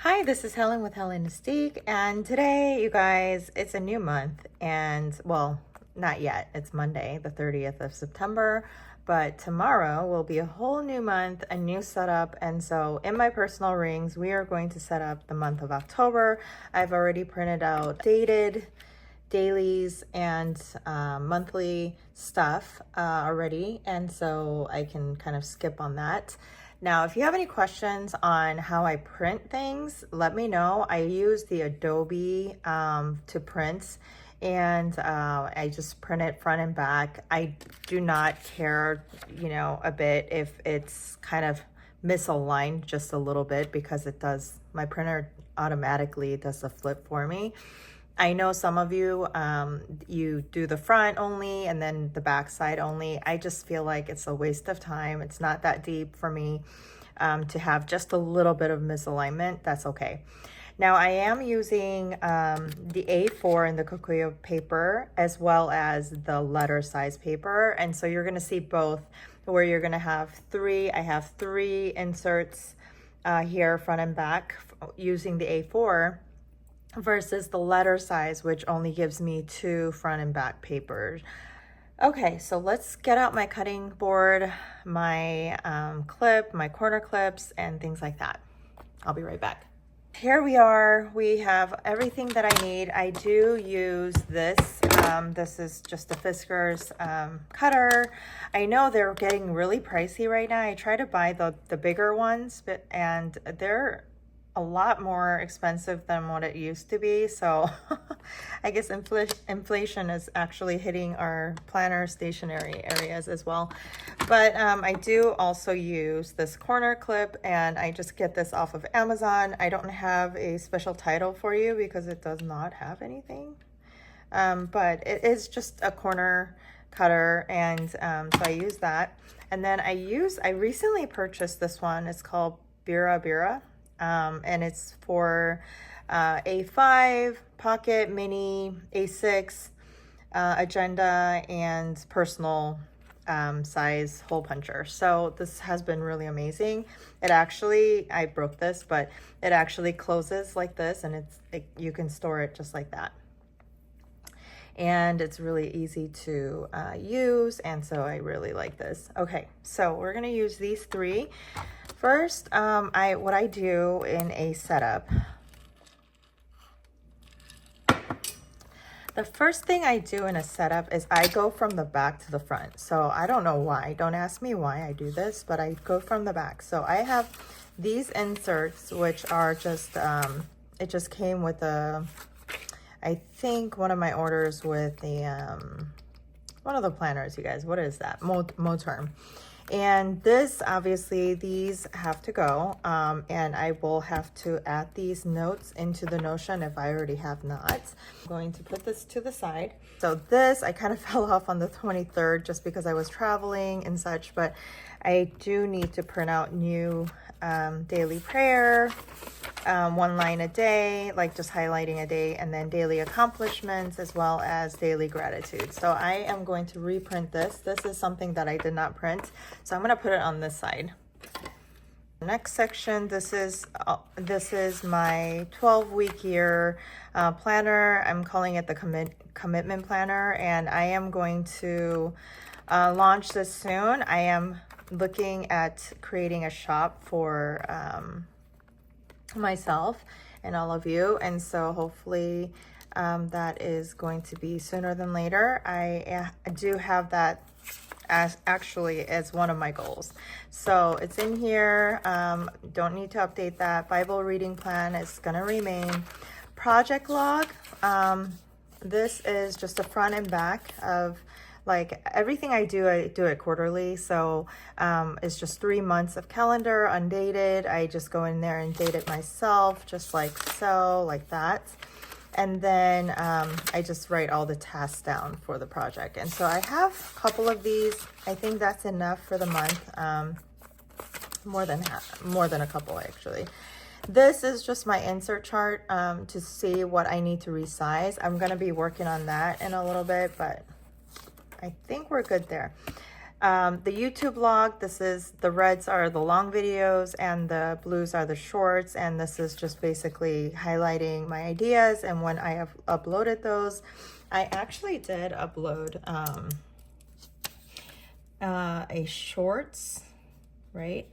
Hi, this is Helen with Helen Mystique, and today, you guys, it's a new month, and well, not yet. It's Monday, the 30th of September, but tomorrow will be a whole new month, a new setup, and so in my personal rings, we are going to set up the month of October. I've already printed out dated dailies and monthly stuff already, and so I can kind of skip on that. Now, if you have any questions on how I print things, let me know. I use the Adobe to print, and I just print it front and back. I do not care, a bit if it's kind of misaligned just a little bit, because it does, my printer automatically does the flip for me. I know some of you, you do the front only and then the back side only. I just feel like it's a waste of time. It's not that deep for me to have just a little bit of misalignment. That's okay. Now I am using the A4 and the Kikuyu paper, as well as the letter size paper. And so you're gonna see both, where you're gonna have three, I have three inserts here, front and back, using the A4, versus the letter size, which only gives me two front and back papers. Okay, so let's get out my cutting board, my clip, my corner clips, and things like that. I'll be right back. Here we are. We have everything that I need. I do use this. This is just a Fiskars cutter. I know they're getting really pricey right now. I try to buy the bigger ones, and they're a lot more expensive than what it used to be. So I guess inflation is actually hitting our planner stationery areas as well. But I do also use this corner clip, and I just get this off of Amazon. I don't have a special title for you because it does not have anything. But it is just a corner cutter, and so I use that. And then I recently purchased this one. It's called Bira Bira. And it's for A5, Pocket, Mini, A6, Agenda, and personal size hole puncher. So this has been really amazing. It actually, I broke this, but it actually closes like this, and you can store it just like that. And it's really easy to use, and so I really like this. Okay, so we're gonna use these three. First, what I do in a setup, the first thing I do in a setup is I go from the back to the front. So I don't know why, don't ask me why I do this, but I go from the back. So I have these inserts, which are just, it just came with I think one of my orders with the, one of the planners, you guys, what is that? Moterm. And this, obviously, these have to go, and I will have to add these notes into the Notion if I already have not. I'm going to put this to the side. So this, I kind of fell off on the 23rd just because I was traveling and such, but I do need to print out new daily prayer, one line a day, like just highlighting a day, and then daily accomplishments, as well as daily gratitude. So I am going to reprint this. This is something that I did not print, so I'm going to put it on this side. Next section, this is my 12-week year planner. I'm calling it the commitment planner, and I am going to launch this soon. I am looking at creating a shop for myself and all of you, and so hopefully that is going to be sooner than later. I do have that as one of my goals. So it's in here. Don't need to update that. Bible reading plan is going to remain. Project log. This is just a front and back of, like, everything I do it quarterly. So it's just 3 months of calendar, undated. I just go in there and date it myself, just like so, like that. And then I just write all the tasks down for the project. And so I have a couple of these. I think that's enough for the month. More than a couple, actually. This is just my insert chart to see what I need to resize. I'm going to be working on that in a little bit, but I think we're good there. The YouTube log, this is, the reds are the long videos and the blues are the shorts, and this is just basically highlighting my ideas and when I have uploaded those. I actually did upload a shorts, right?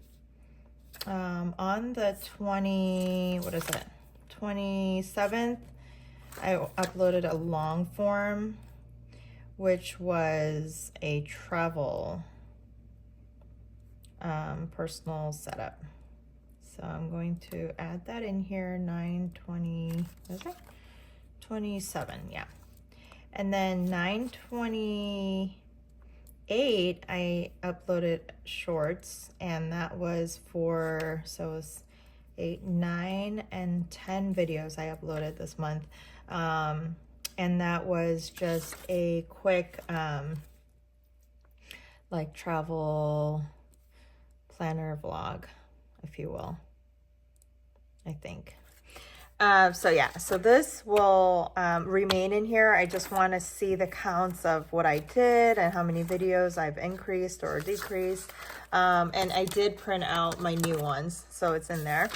On the 27th, I uploaded a long form, which was a travel personal setup. So I'm going to add that in here, 9/20, what is it? 27, yeah. And then 9/28, I uploaded shorts, and that was for, so it's 8, 9, and 10 videos I uploaded this month. And that was just a quick, like travel planner vlog, if you will, I think. So yeah, so this will remain in here. I just want to see the counts of what I did and how many videos I've increased or decreased. And I did print out my new ones, so it's in there.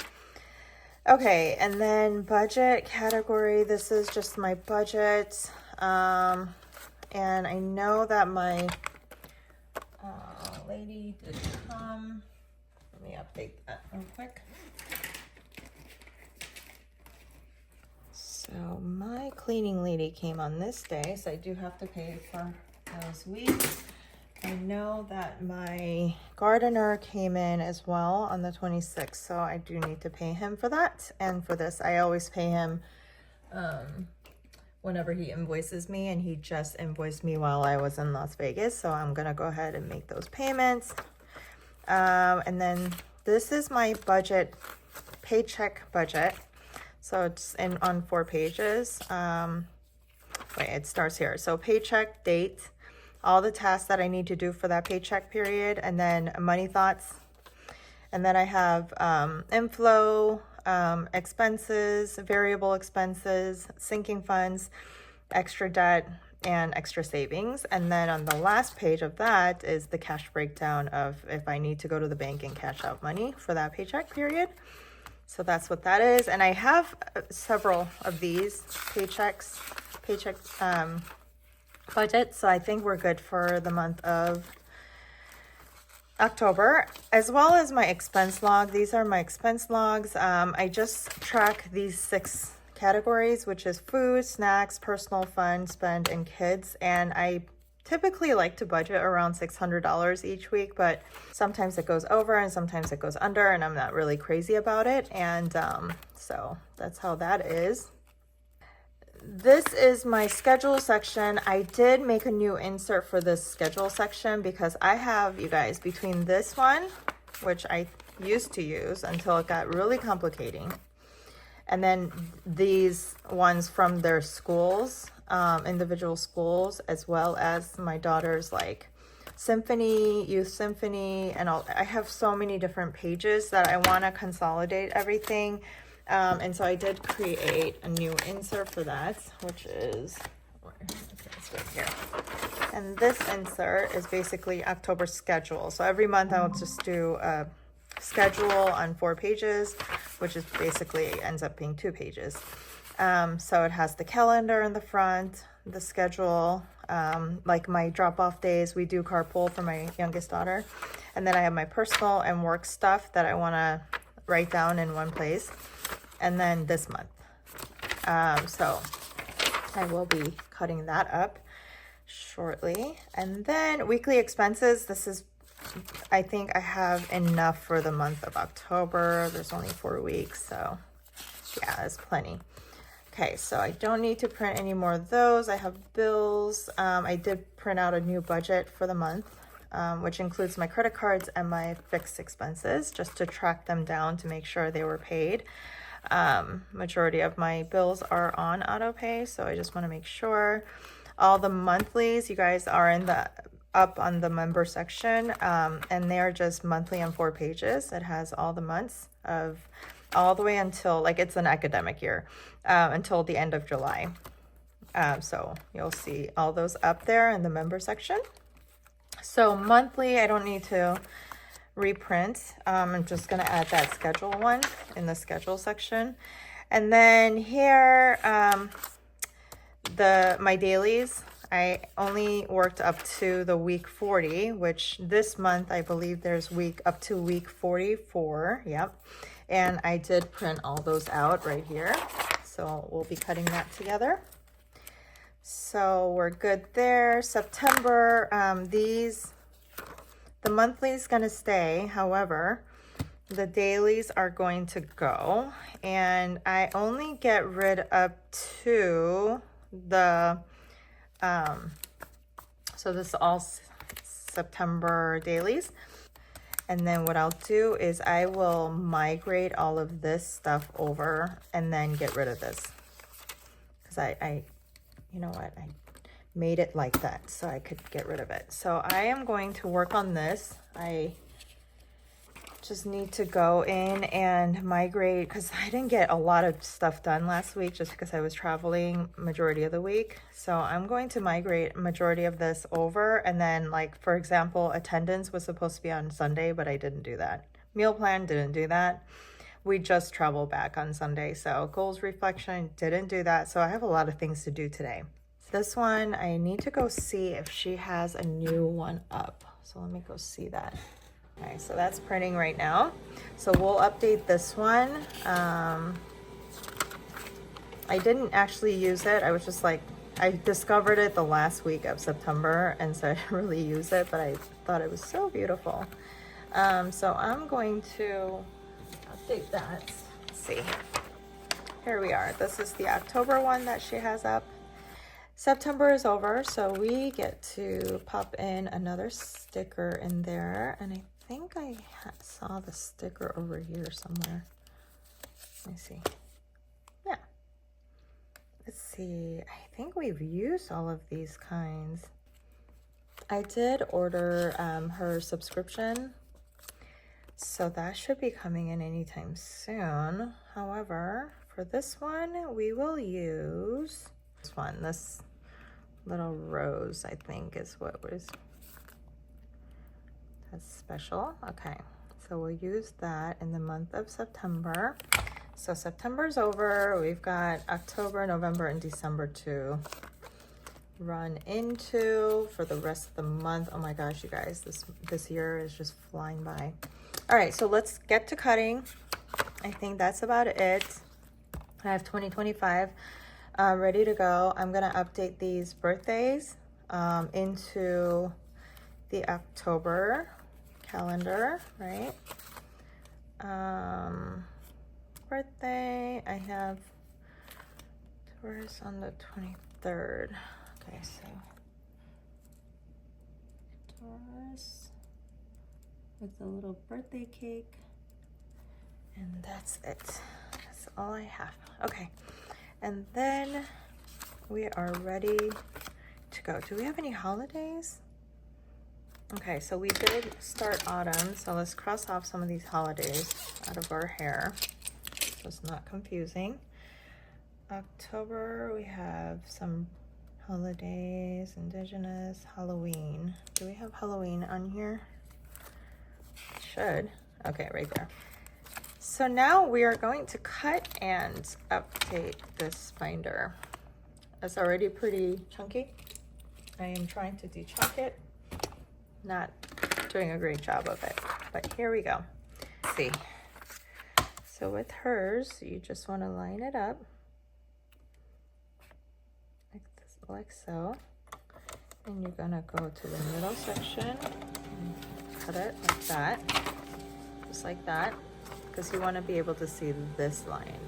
Okay, and then budget category, this is just my budget. And I know that my lady did come. Let me update that real quick. So my cleaning lady came on this day, so I do have to pay for those weeks. I know that my gardener came in as well on the 26th, so I do need to pay him for that. And for this, I always pay him whenever he invoices me, and he just invoiced me while I was in Las Vegas, so I'm gonna go ahead and make those payments. And then this is my budget, paycheck budget. So it's on 4 pages. Wait, it starts here. So paycheck date, all the tasks that I need to do for that paycheck period, and then money thoughts. And then I have inflow, expenses, variable expenses, sinking funds, extra debt, and extra savings. And then on the last page of that is the cash breakdown of if I need to go to the bank and cash out money for that paycheck period. So that's what that is. And I have several of these paycheck budgets. So I think we're good for the month of October, as well as my expense log. These are my expense logs. I just track these 6 categories, which is food, snacks, personal fun, spend, and kids. And I typically like to budget around $600 each week, but sometimes it goes over and sometimes it goes under, and I'm not really crazy about it. And so that's how that is. This is my schedule section. I did make a new insert for this schedule section because I have, you guys, between this one, which I used to use until it got really complicating, and then these ones from their schools, individual schools, as well as my daughter's like symphony, youth symphony, and all. I have so many different pages that I want to consolidate everything. And so I did create a new insert for that, which is, it's right here. And this insert is basically October schedule. So every month I'll just do a schedule on 4 pages, which is basically ends up being 2 pages. So it has the calendar in the front, the schedule, like my drop-off days. We do carpool for my youngest daughter. And then I have my personal and work stuff that I want to write down in one place. And then this month. So I will be cutting that up shortly. And then weekly expenses. This is, I think I have enough for the month of October. There's only 4 weeks, so yeah, that's plenty. Okay, so I don't need to print any more of those. I have bills. I did print out a new budget for the month, which includes my credit cards and my fixed expenses, just to track them down to make sure they were paid. Majority of my bills are on auto pay, so I just want to make sure. All the monthlies, you guys, are in the up on the member section, and they're just monthly on 4 pages. It has all the months of all the way until, like, it's an academic year, until the end of July. So you'll see all those up there in the member section. So monthly, I don't need to reprint. I'm just gonna add that schedule one in the schedule section. And then here, my dailies, I only worked up to the week 40, which this month I believe there's up to week 44. Yep. And I did print all those out right here. So we'll be cutting that together. So we're good there. September, the monthly is going to stay. However, the dailies are going to go. And I only get rid up to the, so this is all September dailies. And then what I'll do is I will migrate all of this stuff over and then get rid of this. Because I you know what, I made it like that so I could get rid of it. So I am going to work on this. I just need to go in and migrate because I didn't get a lot of stuff done last week just because I was traveling majority of the week. So I'm going to migrate majority of this over, and then, like, for example, attendance was supposed to be on Sunday, but I didn't do that. Meal plan, didn't do that. We just traveled back on Sunday. So goals reflection, didn't do that. So I have a lot of things to do today. This one, I need to go see if she has a new one up. So let me go see that. Okay, so that's printing right now. So we'll update this one. I didn't actually use it. I was just like, I discovered it the last week of September, and so I didn't really use it, but I thought it was so beautiful. So I'm going to update that. Let's see. Here we are. This is the October one that she has up. September is over, so we get to pop in another sticker in there, and I think I saw the sticker over here somewhere. Let me see. Yeah. Let's see. I think we've used all of these kinds. I did order her subscription, so that should be coming in anytime soon. However, for this one, we will use this one. This little rose, I think, is what was that's special. Okay, so we'll use that in the month of September. So September's over. We've got October, November, and December to run into for the rest of the month. Oh my gosh, you guys, this year is just flying by. All right, so let's get to cutting. I think that's about it. I have 2025 ready to go. I'm gonna update these birthdays into the October calendar, right? Birthday, I have Taurus on the 23rd. Okay, so Taurus with a little birthday cake, and that's it. That's all I have. Okay, and then we are ready to go. Do we have any holidays? Okay, so we did start autumn, so let's cross off some of these holidays out of our hair so it's not confusing. October, we have some holidays, Indigenous, Halloween. Do we have Halloween on here? Should. Okay, right there. So now we are going to cut and update this binder. It's already pretty chunky. I am trying to de-chunk it. Not doing a great job of it, but here we go. Let's see. So with hers, you just want to line it up like this, like so. And you're gonna go to the middle section and cut it like that, just like that, because you want to be able to see this line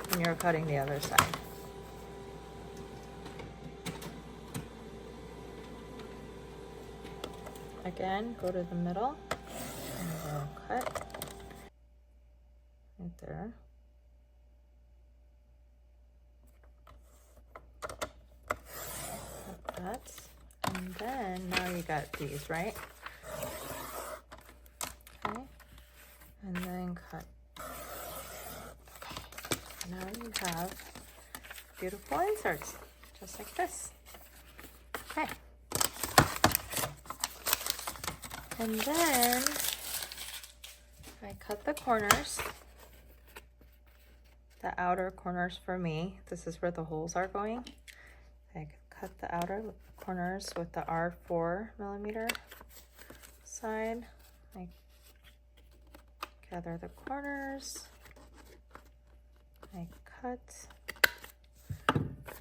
when you're cutting the other side. Again, go to the middle and we'll cut right there. Like that. And then now you got these, right? Okay. And then cut. Okay. Now you have beautiful inserts, just like this. Okay. And then I cut the corners, the outer corners for me. This is where the holes are going. I cut the outer corners with the R4 millimeter side. I gather the corners, I cut,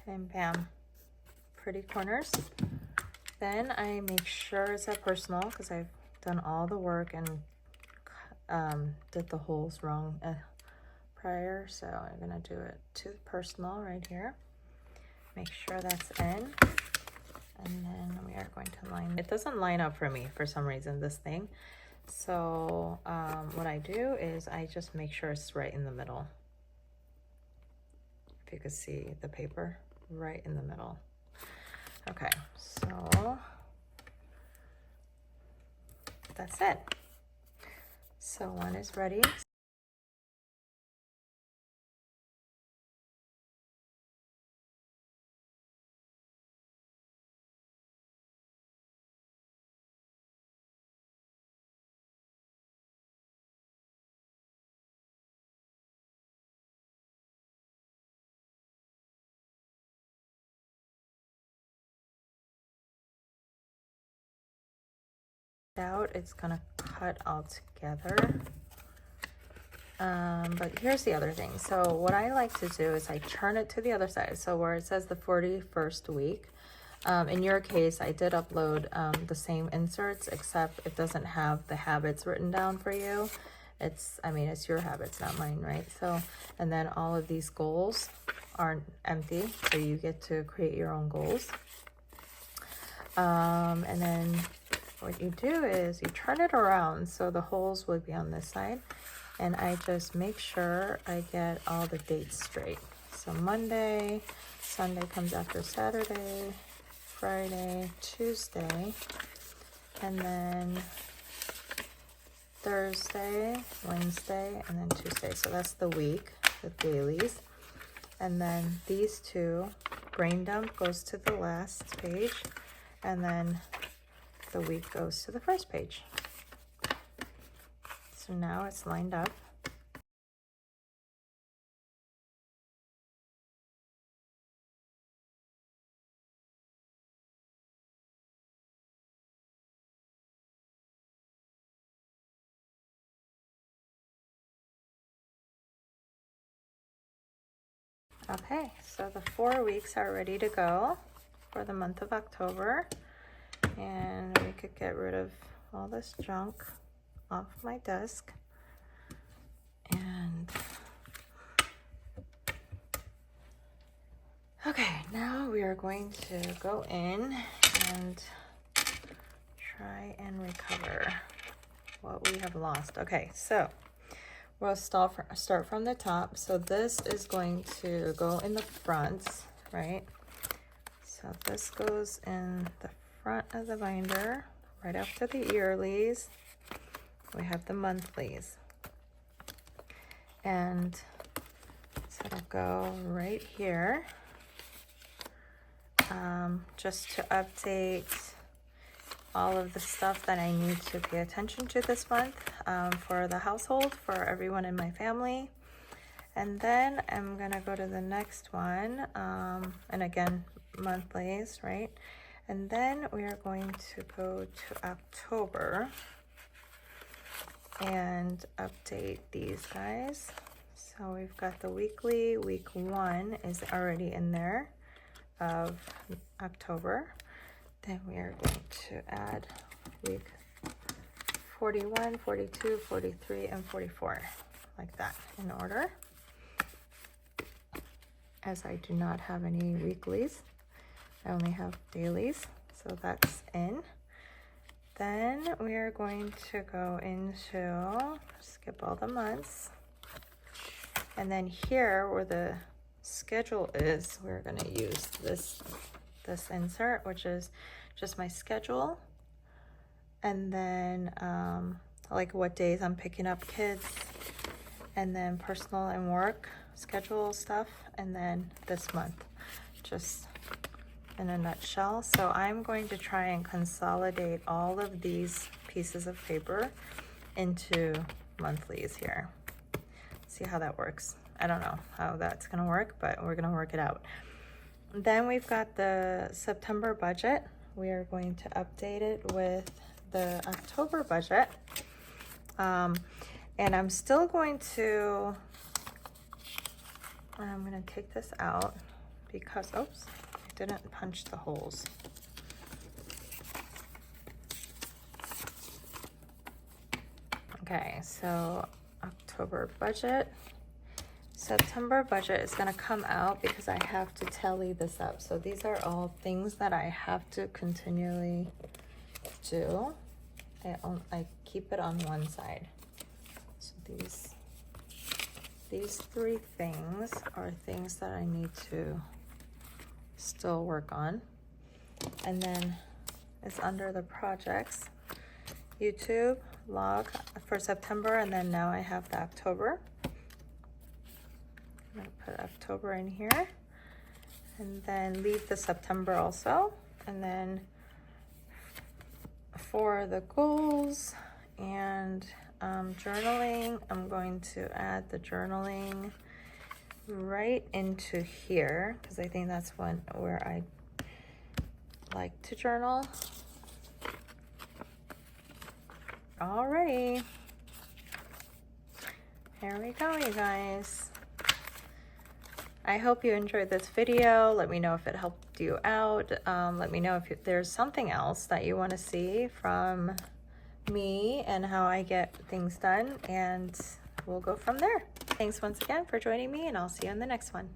and bam, pretty corners. Then I make sure it's at personal because I've done all the work and did the holes wrong prior, so I'm gonna do it to personal right here. Make sure that's in, and then we are going to line. It doesn't line up for me for some reason, this thing. So what I do is I just make sure it's right in the middle. If you could see the paper, right in the middle. Okay, so that's it. So one is ready. Out, it's gonna cut all together. But here's the other thing. So what I like to do is I turn it to the other side. So where it says the 41st week, in your case, I did upload the same inserts, except it doesn't have the habits written down for you. I mean, it's your habits, not mine, right? So, and then all of these goals aren't empty, so you get to create your own goals. And then what you do is you turn it around so the holes would be on this side, and I just make sure I get all the dates straight. So Monday, Sunday comes after Saturday, Friday, Tuesday, and then Thursday, Wednesday, and then Tuesday. So that's the week, the dailies. And then these two, brain dump goes to the last page, and then the week goes to the first page. So now it's lined up. Okay, so the 4 weeks are ready to go for the month of October, and we could get rid of all this junk off my desk. And okay, now we are going to go in and try and recover what we have lost. Okay, so we'll start from the top. So this is going to go in the front, right? So this goes in the front of the binder, right after the yearlies. We have the monthlies. And so it'll go right here. Just to update all of the stuff that I need to pay attention to this month for the household, for everyone in my family. And then I'm gonna go to the next one, and again, monthlies, right? And then we are going to go to October and update these guys. So we've got the weekly. Week 1 is already in there of October. Then we are going to add week 41, 42, 43, and 44, like that, in order. As I do not have any weeklies, I only have dailies, so that's in. Then we are going to go into, skip all the months, and then here where the schedule is, we're going to use this insert, which is just my schedule, and then like what days I'm picking up kids, and then personal and work schedule stuff, and then this month, just in a nutshell. So I'm going to try and consolidate all of these pieces of paper into monthlies here. See how that works. I don't know how that's gonna work, but we're gonna work it out. Then we've got the September budget. We are going to update it with the October budget. And I'm still going to, I'm gonna take this out because, oops, I didn't punch the holes. Okay, so October budget. September budget is going to come out because I have to tally this up. So these are all things that I have to continually do. I keep it on one side. So these three things are things that I need to still work on. And then it's under the projects. YouTube, log for September, and then now I have the October. I'm gonna put October in here and then leave the September also. And then for the goals and journaling, I'm going to add the journaling right into here because I think that's where I like to journal. Alrighty, here we go, you guys. I hope you enjoyed this video. Let me know if it helped you out. Let me know if there's something else that you want to see from me and how I get things done, and we'll go from there. Thanks once again for joining me, and I'll see you on the next one.